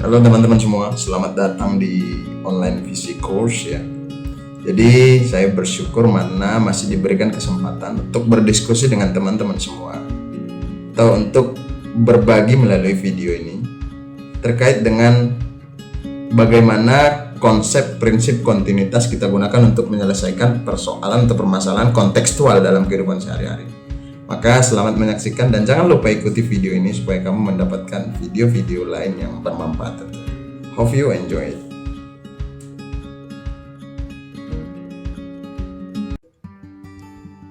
Halo teman-teman semua, selamat datang di online visi course ya. Jadi saya bersyukur mana masih diberikan kesempatan untuk berdiskusi dengan teman-teman semua atau untuk berbagi melalui video ini terkait dengan bagaimana konsep prinsip kontinuitas kita gunakan untuk menyelesaikan persoalan atau permasalahan kontekstual dalam kehidupan sehari-hari. Maka selamat menyaksikan dan jangan lupa ikuti video ini supaya kamu mendapatkan video-video lain yang bermanfaat. Hope you enjoy it.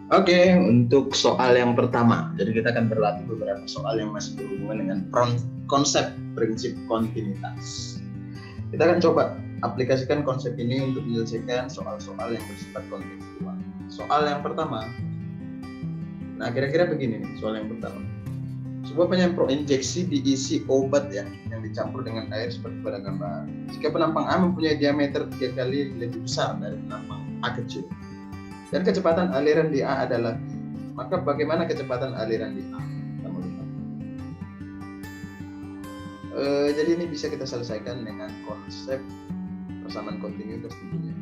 Oke, untuk soal yang pertama, jadi kita akan berlatih beberapa soal yang masih berhubungan dengan konsep prinsip kontinuitas. Kita akan coba aplikasikan konsep ini untuk menyelesaikan soal-soal yang bersifat kontekstual. Soal yang pertama, nah kira-kira begini nih soal yang pertama. Sebuah penyemprot injeksi diisi obat ya yang dicampur dengan air seperti pada gambar. Jika penampang A mempunyai diameter 3 kali lebih besar dari penampang A kecil dan kecepatan aliran di A adalah, maka bagaimana kecepatan aliran di A? Kita mau lihat. Jadi ini bisa kita selesaikan dengan konsep persamaan kontinuitas tentunya.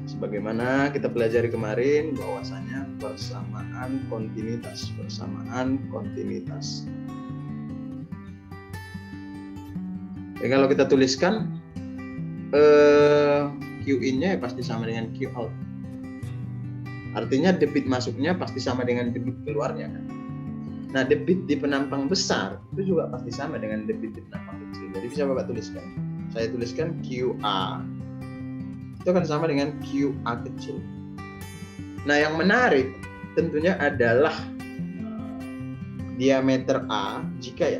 Sebagaimana kita pelajari kemarin bahwasanya persamaan kontinuitas. Jadi kalau kita tuliskan Q in-nya pasti sama dengan Q out. Artinya debit masuknya pasti sama dengan debit keluarnya kan. Nah, debit di penampang besar itu juga pasti sama dengan debit di penampang kecil. Jadi bisa Bapak tuliskan. Saya tuliskan QA itu akan sama dengan QA kecil. Nah, yang menarik tentunya adalah diameter A. Jika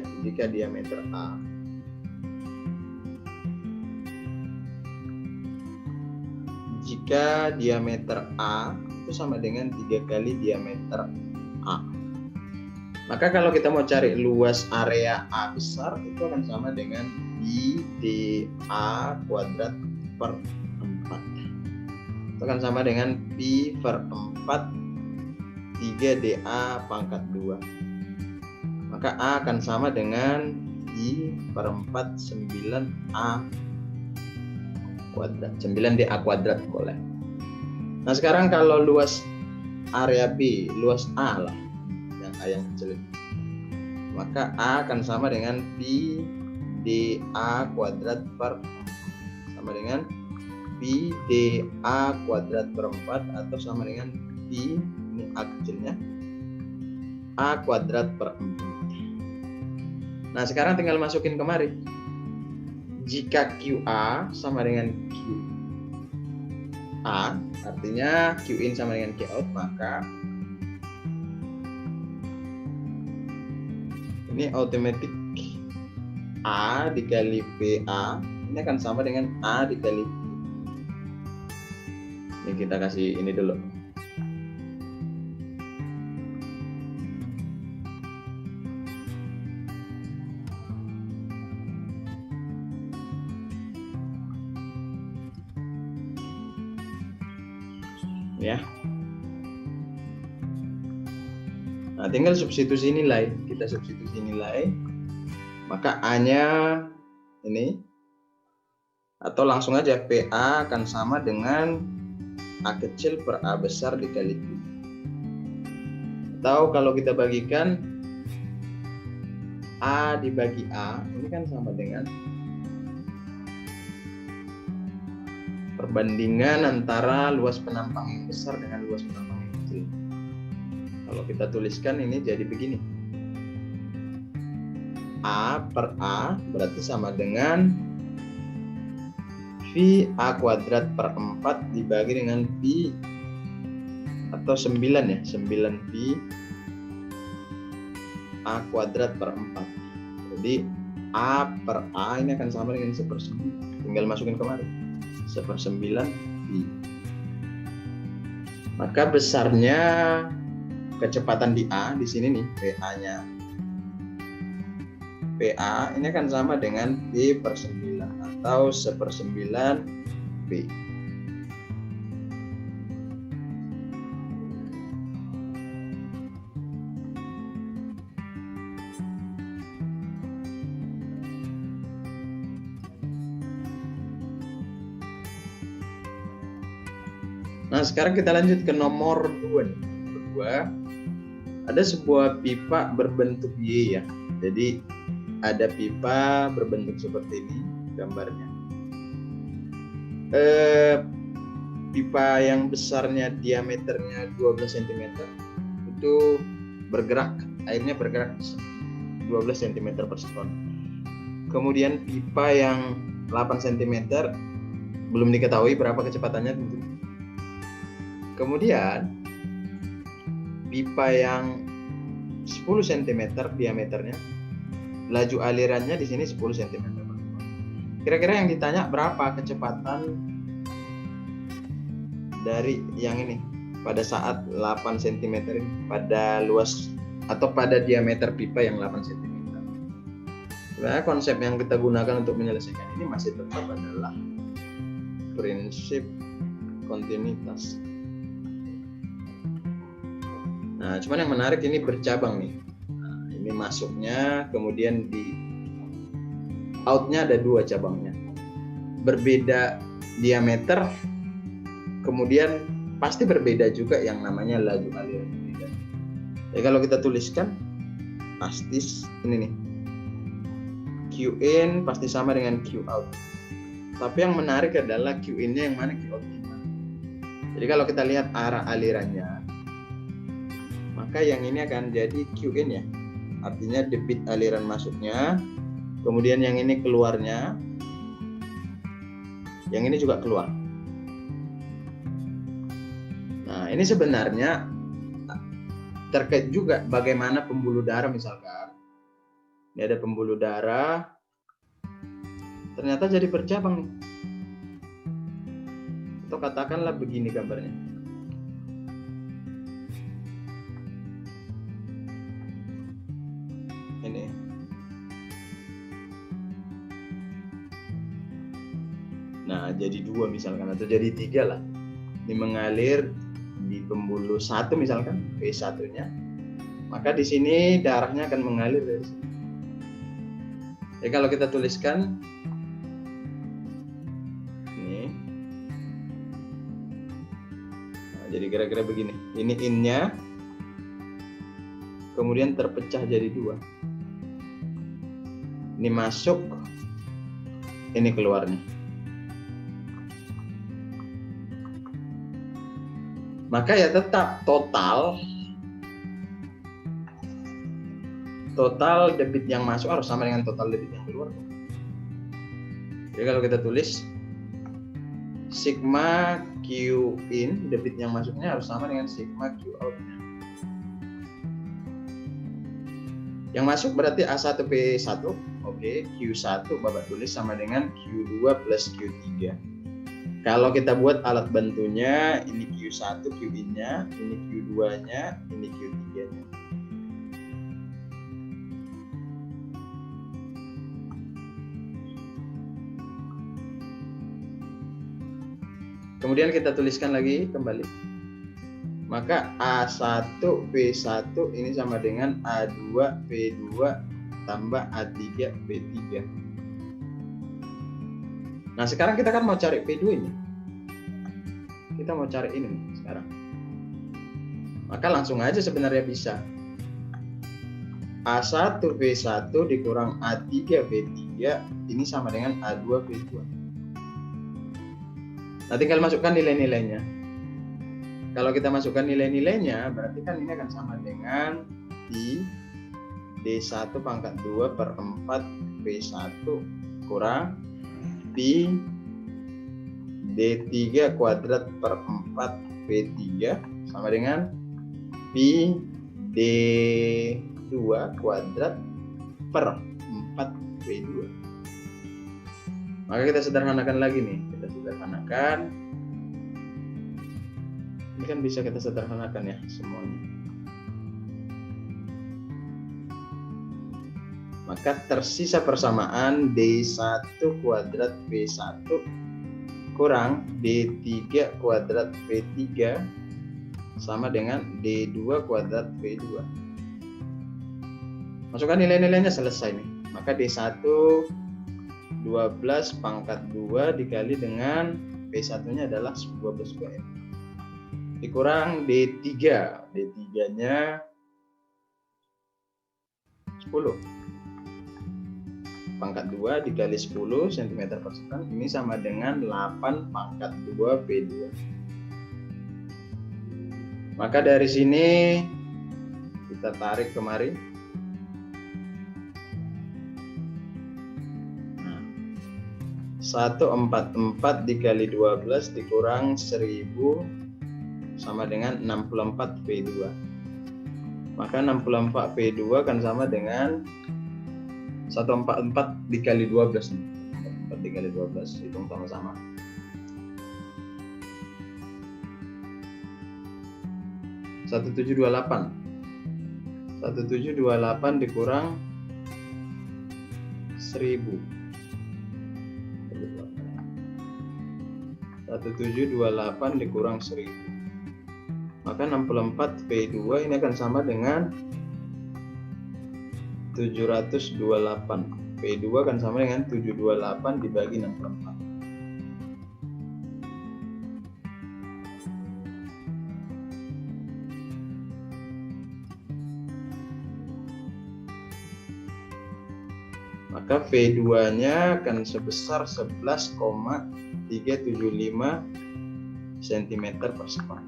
diameter A itu sama dengan 3 kali diameter A, maka kalau kita mau cari luas area A besar itu akan sama dengan PDA kuadrat per 4. Itu akan sama dengan Pi per 4 3DA pangkat 2. Maka A akan sama dengan Pi per 4 9A kuadrat, 9DA kuadrat boleh. Nah sekarang kalau luas area B, luas A lah, yang A yang kecil itu, maka A akan sama dengan Pi DA kuadrat per 4 sama dengan Pi DA kuadrat per 4 atau sama dengan Pi, ini A kecilnya, A kuadrat per 4. Nah sekarang tinggal masukin kemari. Jika QA sama dengan QA, artinya Q in sama dengan Q out, maka ini automatic A dikali PA ini akan sama dengan A dikali P. Ini kita kasih ini dulu. Ya. Nah, tinggal substitusi nilai. Kita substitusi nilai. Maka A-nya ini atau langsung aja PA akan sama dengan A kecil per A besar dikali Q. Atau kalau kita bagikan A dibagi A, ini kan sama dengan perbandingan antara luas penampang yang besar dengan luas penampang yang kecil. Kalau kita tuliskan ini jadi begini. A per A berarti sama dengan V A kuadrat per 4 dibagi dengan Pi atau 9 ya, 9 Pi A kuadrat per 4. Jadi A per A ini akan sama dengan 1/9. Tinggal masukin kemari. 1/9 Pi. Maka besarnya kecepatan di A di sini nih, PA-nya. PA ini akan sama dengan P per 9 atau 1/9 P. Nah, sekarang kita lanjut ke nomor 2 nih. Nomor 2, ada sebuah pipa berbentuk Y ya. Jadi ada pipa berbentuk seperti ini gambarnya. Pipa yang besarnya diameternya 12 cm itu bergerak, airnya bergerak 12 cm per sekon. Kemudian pipa yang 8 cm belum diketahui berapa kecepatannya tentu. Kemudian pipa yang 10 cm diameternya, laju alirannya di sini 10 cm. Kira-kira yang ditanya berapa kecepatan dari yang ini pada saat 8 cm ini, pada luas atau pada diameter pipa yang 8 cm. Sebenarnya konsep yang kita gunakan untuk menyelesaikan ini masih tetap adalah prinsip kontinuitas. Nah, cuman yang menarik ini bercabang nih. Nah, ini masuknya, kemudian di outnya ada 2 cabangnya. Berbeda diameter, kemudian pasti berbeda juga yang namanya laju aliran. Ya, kalau kita tuliskan pasti ini nih. Q in pasti sama dengan Q out. Tapi yang menarik adalah Q in-nya yang mana, Q out-nya mana. Jadi kalau kita lihat arah alirannya, maka yang ini akan jadi Q in ya. Artinya debit aliran masuknya, kemudian yang ini keluarnya, yang ini juga keluar. Nah, ini sebenarnya terkait juga bagaimana pembuluh darah misalkan. Ini ada pembuluh darah, ternyata jadi bercabang nih. Atau katakanlah begini gambarnya. Ini. Nah, jadi 2 misalkan, atau jadi 3 lah. Ini mengalir di pembuluh 1 misalkan, V1-nya. Maka di sini darahnya akan mengalir dari sini. Jadi kalau kita tuliskan ini, nah, jadi kira-kira begini. Ini in-nya, kemudian terpecah jadi 2. Ini masuk, ini keluarnya. Maka ya tetap total debit yang masuk harus sama dengan total debit yang keluar. Jadi kalau kita tulis sigma Q in, debit yang masuknya harus sama dengan sigma Q out-nya. Yang masuk berarti A1P1, oke, Q1 Bapak tulis sama dengan Q2 plus Q3. Kalau kita buat alat bantunya, ini Q1 Q in-nya, ini Q2-nya, ini Q3-nya. Kemudian kita tuliskan lagi kembali. Maka A1P1 ini sama dengan A2P2 tambah A3P3. Nah, sekarang kita kan mau cari P2 ini. Kita mau cari ini sekarang. Maka langsung aja sebenarnya bisa. A1P1 dikurang A3P3 ini sama dengan A2P2. Nah, tinggal masukkan nilai-nilainya. Kalau kita masukkan nilai-nilainya, berarti kan ini akan sama dengan I D1 pangkat 2 per 4 P1 kurang Pi D3 kuadrat per 4 P3 sama dengan Pi D2 kuadrat per 4 P2. Maka kita sederhanakan lagi nih. Kita sederhanakan. Ini kan bisa kita sederhanakan ya semuanya. Maka tersisa persamaan D1 kuadrat P1 kurang D3 kuadrat P3 sama dengan D2 kuadrat P2. Masukkan nilai-nilainya, selesai nih. Maka D1 12 pangkat 2 dikali dengan P1-nya adalah 12 2 ya. dikurang D3. D3-nya 10. Pangkat 2 dikali 10 cm per sekon ini sama dengan 8 pangkat 2 P2. Maka dari sini kita tarik kemari. Nah, 144 dikali 12 dikurang 1000 sama dengan 64 P2. Maka 64 P2 kan sama dengan 144 dikali 12 nih. 144 dikali 12 hitung sama-sama. Satu 1728 dikurang 1000. 1728 dikurang 1000. Maka 64 P2 ini akan sama dengan 728. P2 akan sama dengan 728 dibagi 64. Maka V2-nya akan sebesar 11,375 cm per sekon.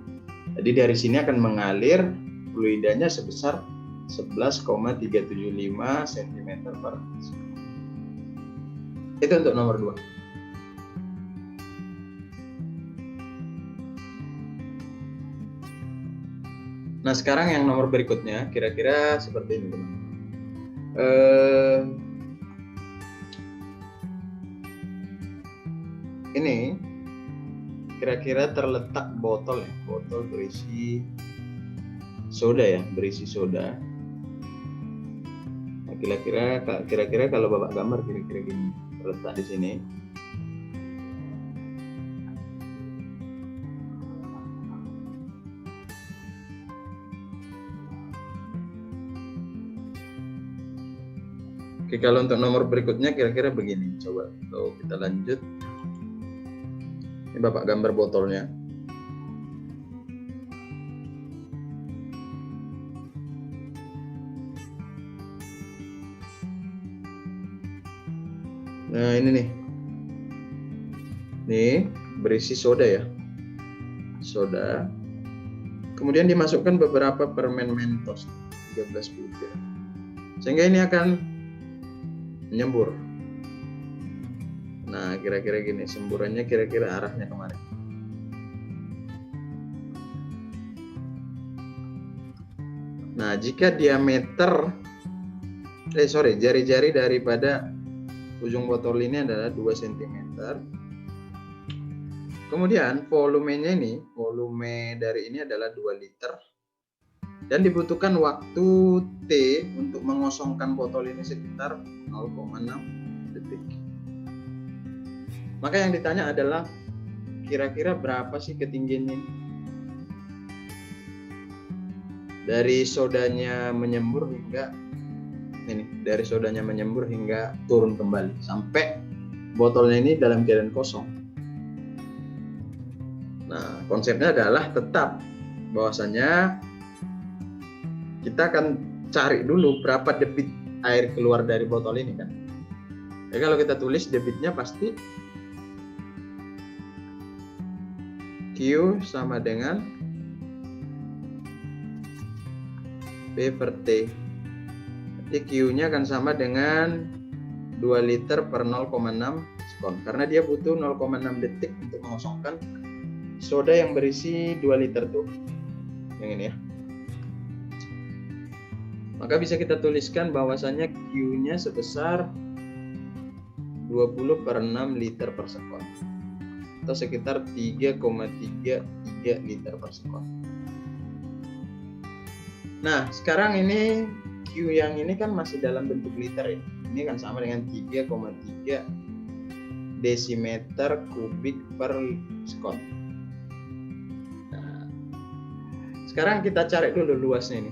Jadi dari sini akan mengalir fluidanya sebesar 11,375 cm per sekon. Itu untuk nomor 2. Nah, sekarang yang nomor berikutnya kira-kira seperti ini, teman. Ini kira-kira terletak botol ya, botol berisi soda ya, berisi soda. Nah, kira-kira kalau Bapak gambar kira-kira gini, terletak di sini. Oke, kalau untuk nomor berikutnya kira-kira begini. Coba kalau kita lanjut. Ini Bapak gambar botolnya. Nah, ini nih. Nih, berisi soda ya. Soda. Kemudian dimasukkan beberapa permen Mentos 13 butir. Sehingga ini akan menyembur. Nah, kira-kira gini, semburannya kira-kira arahnya kemana? Nah, jika diameter jari-jari daripada ujung botol ini adalah 2 cm. Kemudian volumenya ini, volume dari ini adalah 2 liter. Dan dibutuhkan waktu T untuk mengosongkan botol ini sekitar 0,6 detik. Maka yang ditanya adalah kira-kira berapa sih ketinggiannya ini? Dari sodanya menyembur hingga turun kembali sampai botolnya ini dalam keadaan kosong. Nah, konsepnya adalah tetap bahwasanya kita akan cari dulu berapa debit air keluar dari botol ini kan. Ya, kalau kita tulis debitnya pasti Q sama dengan P per T. Jadi Q-nya akan sama dengan 2 liter per 0,6 sekon. Karena dia butuh 0,6 detik untuk mengosongkan soda yang berisi 2 liter tuh. Yang ini ya. Maka bisa kita tuliskan bahwasannya Q-nya sebesar 20 per 6 liter per sekon. Atau sekitar 3,33 liter per sekon. Nah, sekarang ini Q yang ini kan masih dalam bentuk liter ya. Ini kan sama dengan 3,3 desimeter kubik per sekon. Nah, sekarang kita cari dulu luasnya ini.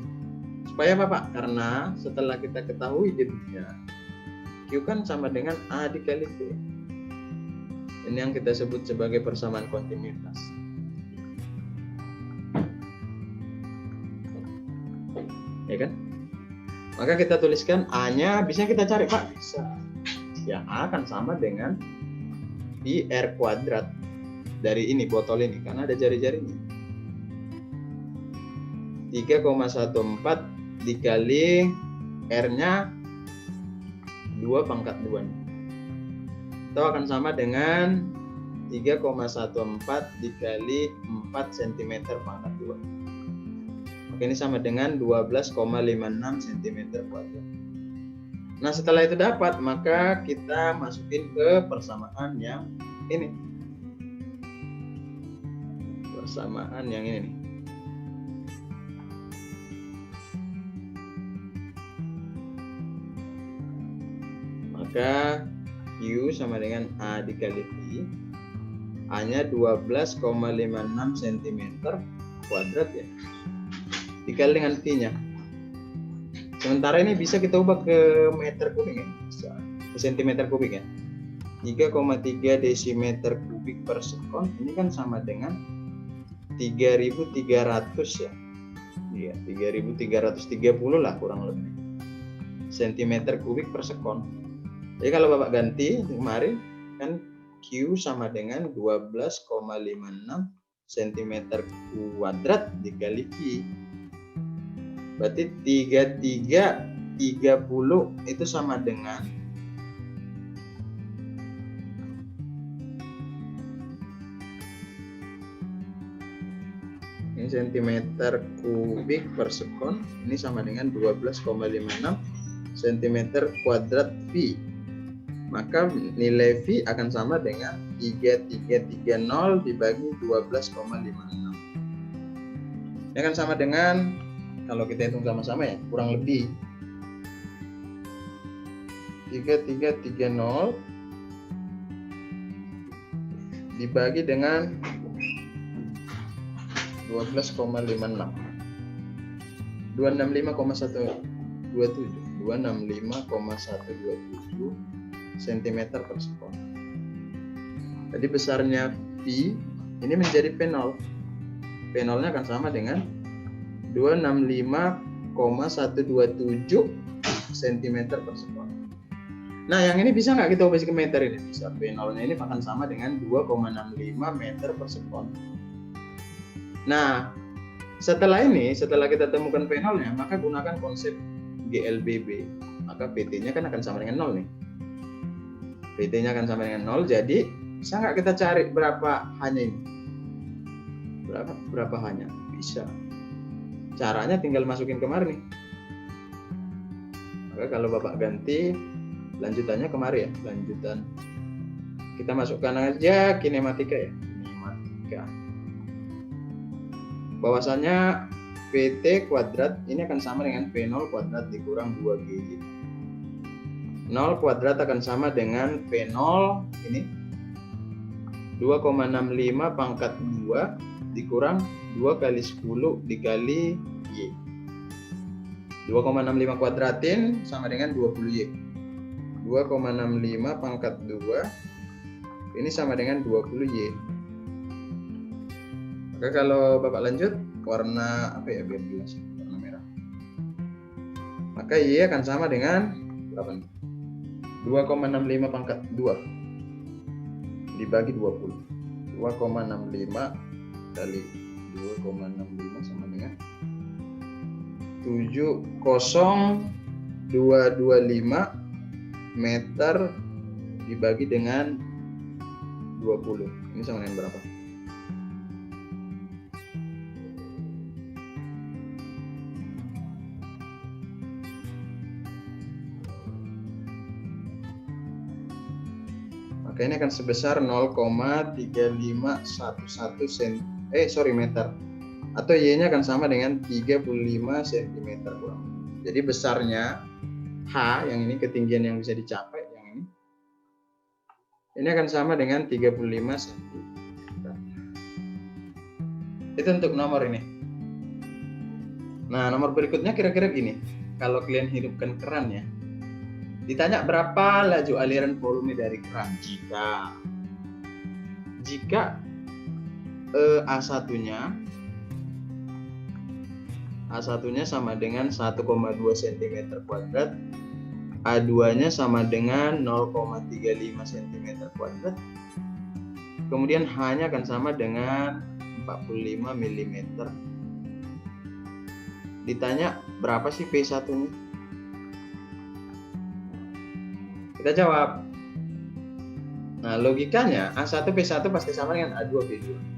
Supaya apa, Pak? Karena setelah kita ketahui debitnya, Q kan sama dengan A dikali T. Ini yang kita sebut sebagai persamaan kontinuitas. ya kan? Maka kita tuliskan A-nya, bisa kita cari Pak, bisa. Yang A akan sama dengan pi R kuadrat dari ini botol ini karena ada jari-jarinya. 3,14 dikali R-nya 2 pangkat 2. Itu akan sama dengan 3,14 dikali 4 cm pangkat 2. Oke, ini sama dengan 12,56 cm kuadrat. Nah, setelah itu dapat, maka kita masukin ke persamaan yang ini. Persamaan yang ini nih. Maka Q sama dengan A dikali Pi. A-nya 12,56 cm kuadrat ya. Dikali dengan Pi-nya. Sementara ini bisa kita ubah ke meter kubik ya. Bisa. Ke sentimeter kubik ya. 3,3 desimeter kubik per sekon. Ini kan sama dengan 3.300 ya. Iya, 3.330 lah kurang lebih. Sentimeter kubik per sekon. Jadi kalau Bapak ganti kemarin kan Q sama dengan 12,56 cm kuadrat dikali Pi. Berarti 3330 itu sama dengan ini centimeter kubik per sekon, ini sama dengan 12,56 cm kuadrat Pi. Maka nilai V akan sama dengan 3330 dibagi 12,56. Ini akan sama dengan, kalau kita hitung sama-sama ya, kurang lebih 3330 dibagi dengan 12,56. 265,127 cm per sekon. Jadi besarnya V ini menjadi P0. P0-nya akan sama dengan 265,127 cm per sekon. Nah, yang ini bisa nggak kita ubah ke meter ini? Bisa. P0-nya ini akan sama dengan 2,65 meter per sekon. Nah, setelah kita temukan P0-nya, maka gunakan konsep GLBB. Maka PT-nya kan akan sama dengan 0 nih. PT-nya akan sama dengan 0, jadi bisa nggak kita cari berapa hanya ini? Berapa hanya? Bisa. Caranya tinggal masukin kemari nih. Maka kalau Bapak ganti, lanjutannya kemari ya. Lanjutan. Kita masukkan aja kinematika ya. Kinematika. Bahwasanya PT kuadrat ini akan sama dengan P0 kuadrat dikurang 2GY. 0 kuadrat akan sama dengan P0 ini 2,65 pangkat 2 dikurang 2 kali 10 dikali Y. 2,65 kuadratin sama dengan 20Y. 2,65 pangkat 2 ini sama dengan 20Y. Maka kalau Bapak lanjut, warna apa ya biar jelas, warna merah. Maka Y akan sama dengan berapa nih? 2,65 pangkat 2 dibagi 20. 2,65 kali 2,65 sama dengan 70225 meter dibagi dengan 20. Ini sama dengan berapa? Maka ini akan sebesar 0,3511 meter. Atau Y-nya akan sama dengan 35 cm kurang. Jadi besarnya H yang ini, ketinggian yang bisa dicapai yang ini akan sama dengan 35 cm. Itu untuk nomor ini. Nah, nomor berikutnya kira-kira gini. Kalau kalian hidupkan keran ya, ditanya berapa laju aliran volume dari keran jika A1-nya A1-nya sama dengan 1,2 cm kuadrat, A2-nya sama dengan 0,35 cm kuadrat, kemudian H-nya akan sama dengan 45 mm. Ditanya berapa sih P1-nya? Kita jawab. Nah, logikanya A1 P1 pasti sama dengan A2 P2.